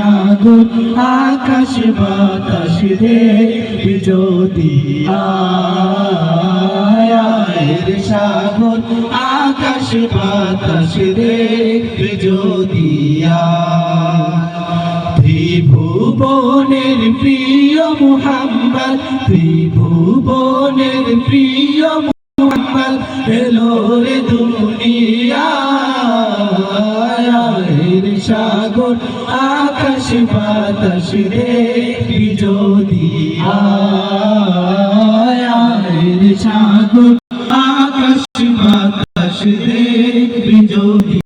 সাগর আকাশ বাতাস দেখবি যদি আয়ের সাগর আকাশ বাতাস দেখবি যদি ত্রিভুবনের প্রিয় মুহাম্মদ ত্রিভুবনের প্রিয় মুহাম্মদ এলো রে দুনিয়ায় সাগর আকাশ বাতাস দেখবি যদি আয়ের সাগর আকাশ বাতাস দেখবি যদি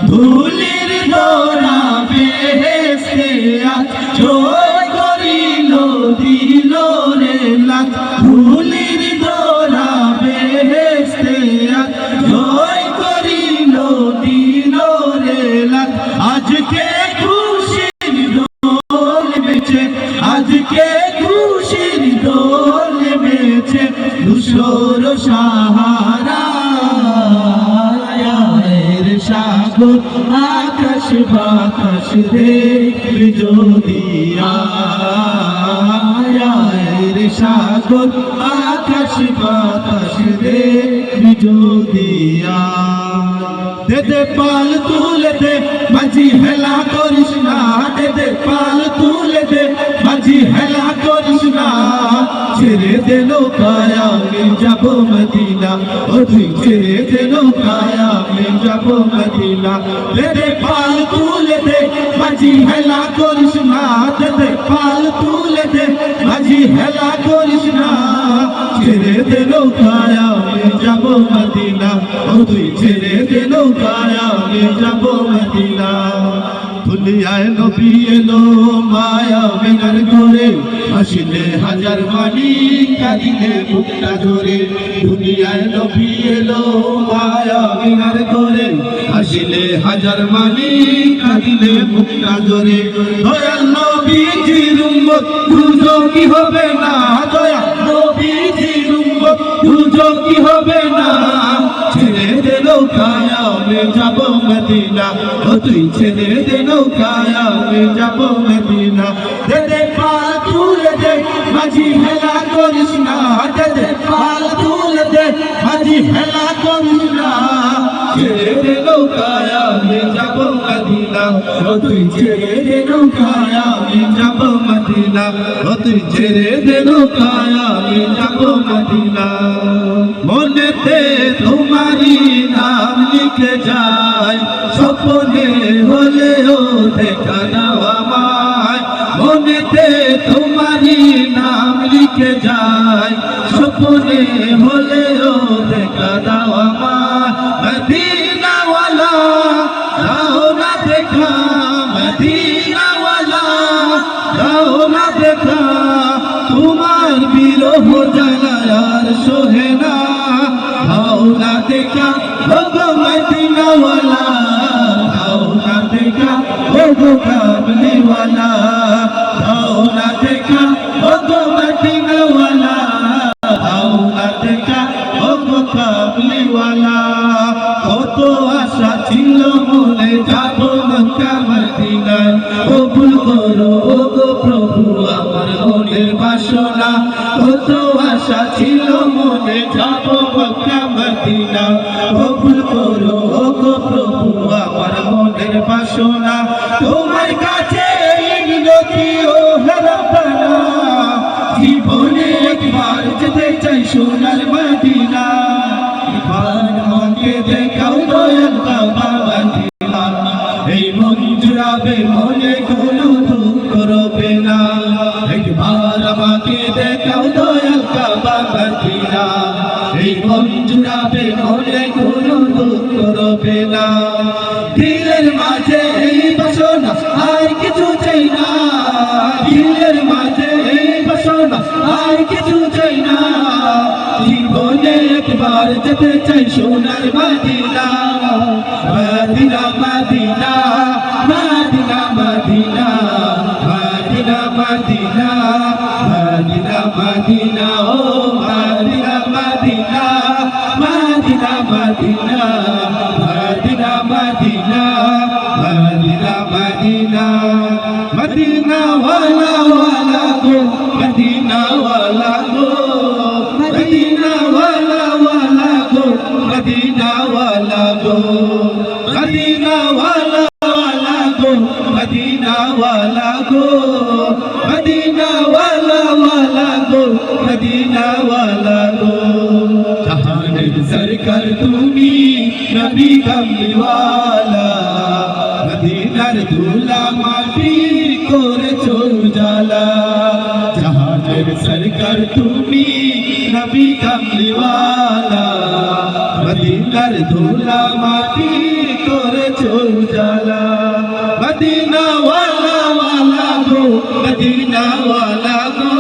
ধুলির দোরা বেহেশতে আজ জয় করিল দিল রে লাখ ধুলির দোরা বেহেশতে আজ জয় করিল দিল রে লাখ আজকে খুশির দোল বেচে আজকে খুশির দোল বেচে ধূসর সাহারা সাগর আকাশ বাতাস দেখবি যদি আয়ের সাগর আকাশ বাতাস দেখবি যদি দে পাল তুলে দে মাঝি হেলা করিস না দে পাল তুলে দে মাঝি হেলা করিস না ছেড়ে দে নৌকায় আমি যাব মদিনা ও তুই ছেড়ে দে নৌকায় আমি যাব মদিনা দে পাল তুলে দে মাঝি হেলা করিস না দে পাল তুলে দে মাঝি হেলা করিস না ছেড়ে দে নৌকায় আমি যাব মদিনা ও তুই ছেড়ে দে নৌকায় আমি যাব মদিনা দুনিয়ায় নবী এলো মায়া মিনার করে আসলে হাজার মানি কাঁদিলে বুকটা জোরে দুনিয়ায় নবী এলো মায়া মিনার করে আসলে হাজার মানি কাঁদিলে বুকটা জোরে দয়াল নবীজির উম্মত দুজো কি হবে না দয়াল নবীজির উম্মত দুজো কি হবে না ছেড়ে দে নৌকায় আমি যাব মদিনা ও তুই ছেড়ে দে নৌকায় আমি যাব মদিনা দে পাল তুলে দে মাঝি হেলা করিস না দে পাল তুলে দে মাঝি হেলা করিস না ছেড়ে দে নৌকায় আমি যাব মদিনা ও তুই ছেড়ে দে নৌকায় আমি যাব মদিনা ও তুই ছেড়ে দে নৌকায় আমি যাব মদিনা মনেতে তোমারি নাম লিখে যায় স্বপ্নে হলেও দেখা দাও আমায় মনেতে তোমারি নাম লিখে যায় স্বপ্নে হলেও দেখা দাও আমায় মদিনাওয়ালা দাও না দেখা মদিনাওয়ালা দাও না দেখা তোমার বিরহ জ্বালায় আর সোহে না দাও না দেখা ওগো মদিনাওয়ালা দাও না দেখা ওগো কামলিওয়ালা দাও না দেখা ওগো মদিনাওয়ালা দাও না দেখা ওগো কামলিওয়ালা কত আশা ছিল মনে যাব মক্কা মদিনায় কবুল করো ওগো প্রভু আমার মনের বাসনা কত আশা ছিল মনে যাব মক্কা মদিনা কবুল করো ওগো প্রভু আমার মনের বাসনা তোমার কাছে মিনতি ও রাব্বানা জীবনে একবার যেতে চাই সোনার মদিনা একবার আমাকে দেখাও দয়াল বাবা মদিনা এই মন জুড়াবে মনে কোনো দুঃখ রবে না একবার আমাকে দেখাও দয়াল বাবা মদিনা এই মন জুড়াবে মনে কোনো দুঃখ রবে না দিলের মাঝে এই বাসনা আর কিছু চাই না দিলের মাঝে এই বাসনা আর কিছু চাই না জীবনে একবার যেতে চাই সোনার Medina Medina Medina Medina Medina Medina Medina Medina Medina ও Medina Medina Medina Medina Medina Medina Medina वाला गो मदीना वाला गो मदीना वाला गो मदीना वाला गो मदीना वाला गो जहानेर सरकार तुमी नबी कमलीवाला मदीनार धूला माटी করেছো উজালা জাহানের সরকার তুমি নবী কামলিওয়ালা মদিনার ধুলা মাটি করেছো উজালা মদিনা ওয়ালা ওয়ালা গো মদিনা ওয়ালা গো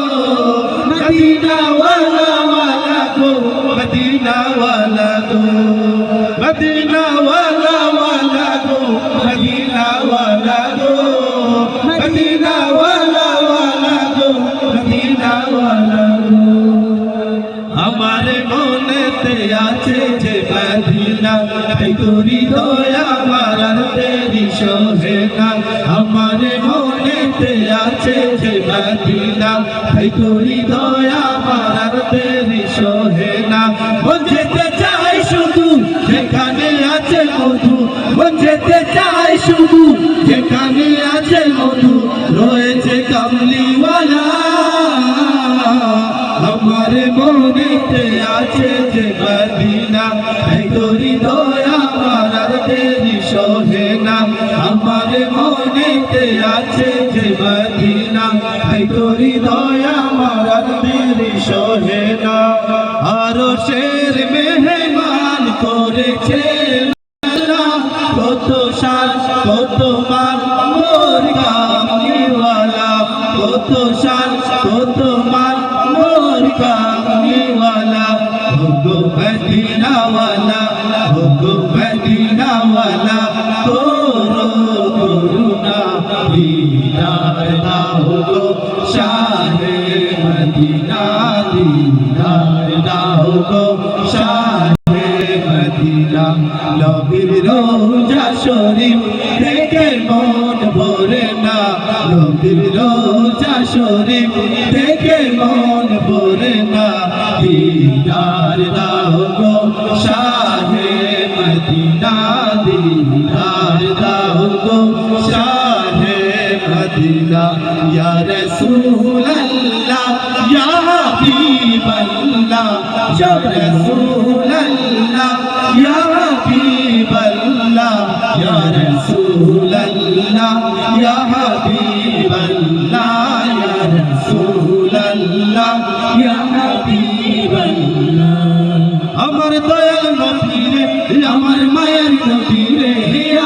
মদিনা ওয়ালা ওয়ালা গো মদিনা ওয়ালা গো মদিনা ওয়ালা ওয়ালা গো মদিনা ওয়ালা গো मदीना वाला गो मदीना वाला गो हमारे মনেতে আছে যে মদিনা এই তোরি দয়া মারার তেরি সোহে না हमारे মনেতে আছে যে মদিনা এই তোরি দয়া মারার তেরি সোহে না যেতে চাই শুধু যেখানে আছে মধু যেতে চাই শুধু যেখানে আছে মধু রয়েছে কামলিওয়ালা আমার মনেতে আছে যে মদিনা এই তোরি দয়া মারার তেরি সোহে না আমার মনেতে আছে যে মদিনা এই তোরি দয়া মারার তেরি সোহে না আরো শের মেহমান করেছে কত শান কত মান মোর কামলিওয়ালা কত শান কত মান মোর কামলিওয়ালা গো মদিনা ওয়ালা গো মদিনা ওয়ালা করুণা দিদার দাও গো শাহে মদিনা দিদার দাও গো শাহে মদিনা নবীর রোজা শরীফ দেখে মন ভরে না নবীর রোজা শরীফ দেখে মন ভরে না দিদার দাও গো শাহে মদিনা দিদার দাও গো শাহে মদিনা ইয়া রাসূলুল্লাহ ইয়া হাবিবাল্লাহ ইয়া রাসূলুল্লাহ ইয়া হাবিবাল্লাহ ইয়া রাসূলুল্লাহ ইয়া হাবিবাল্লাহ ইয়া রাসূলুল্লাহ ইয়া হাবিবাল্লাহ আমার দয়াল নবী রে আমার মায়ের নবী রে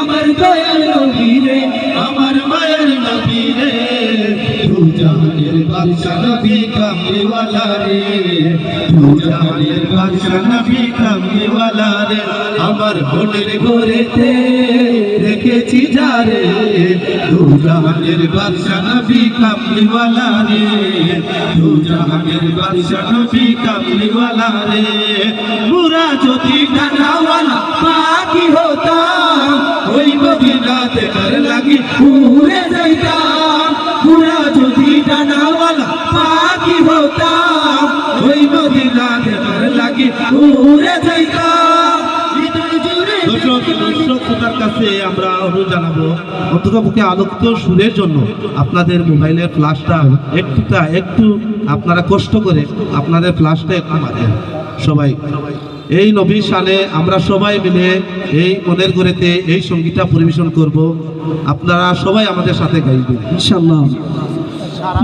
আমার দয়াল নবী রে আমার মায়ের নবী রে তু জাহানের বাদশা নবী কামলিওয়ালা রে তু জাহানের বাদশা নবী কামলিওয়ালা রে আমার মনের ঘরেতে রেখেছি যারে তু জাহানের বাদশা নবী কামলিওয়ালা রে তু জাহানের বাদশা নবী কামলিওয়ালা রে পুরা যদি ডানাওয়ালা পাখি হতাম ওই মদিনাতে কর লাগি উড়ে যাইতাম পুরা যদি ডানাওয়ালা পাখি হতাম ওই মদিনাতে কর লাগি উড়ে যাইতাম দর্শক শ্রোতার কাছে আমরা অনুরোধ জানাবো অন্ততপক্ষে আলোকিত সুরের জন্য আপনাদের মোবাইলের ফ্ল্যাশটা একটু আপনারা কষ্ট করে আপনাদের ফ্ল্যাশটা একটু মারেন সবাই এই নবীর শানে আমরা সবাই মিলে এই মনের ঘরেতে এই সঙ্গীতটা পরিবেশন করব আপনারা সবাই আমাদের সাথে গাইবেন ইনশাআল্লাহ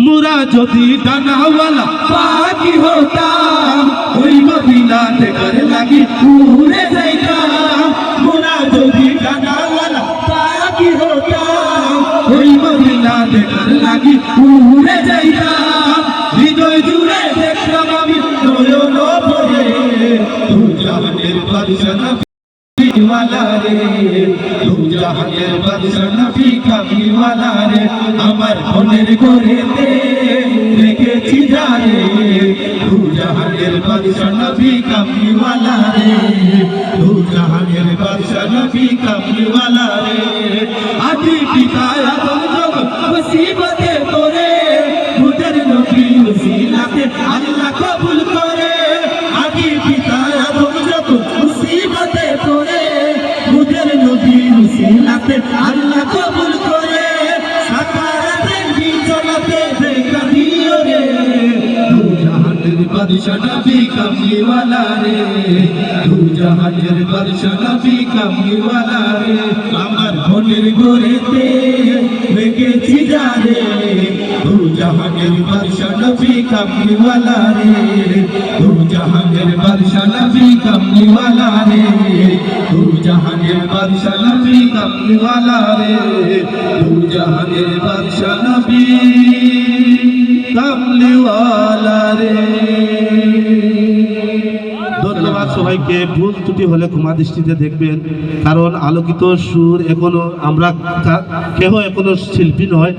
মুরা যদি ডানাওয়ালা পাখি হতাম ওই মদিনাতে করে লাগি উড়ে যাইতাম মুরা যদি ডানাওয়ালা পাখি হতাম ওই মদিনাতে করে লাগি উড়ে যাইতাম হৃদয় জুড়ে দেখলাম আমি নয়ন ভরে তু জাহানের বাদশা নবী ওয়ালা রে তু জাহানের বাদশা নবী কামলিওয়ালা রে আমার মনের ঘরেতে রেখেছি যারে তু জাহানের বাদশা নবী কামলিওয়ালা রে তু জাহানের বাদশা নবী কামলিওয়ালা রে আদি পিতা আদম যখন মুসিবতে পড়ে মুদের নবী উসিলাতে আল্লাহ কবুল করে আদি পিতা আদম যখন মুসিবতে পড়ে উসিলাতে আল্লাহ কবুল করে সাকারাতের বিচলাতে দেখা দিও রে দু জাহানের বাদশা নবী কামলিওয়ালা রে দু জাহানের বাদশা নবী কামলিওয়ালা রে আমার মনের ঘরেতে রেখেছি জানে দু জাহানের বাদশা নবী কামলিওয়ালা রে দু জাহানের বাদশা নবী কামলিওয়ালা রে দু জাহানের বাদশা নবী কামলিওয়ালা রে দু জাহানের বাদশা নবী কামলিওয়ালা রে। ধন্যবাদ সবাইকে। ভুল ত্রুটি হলে ক্ষমা দৃষ্টিতে দেখবেন, কারণ আলোকিত সুর এখনো আমরা কেহ এখনো শিল্পী নয়।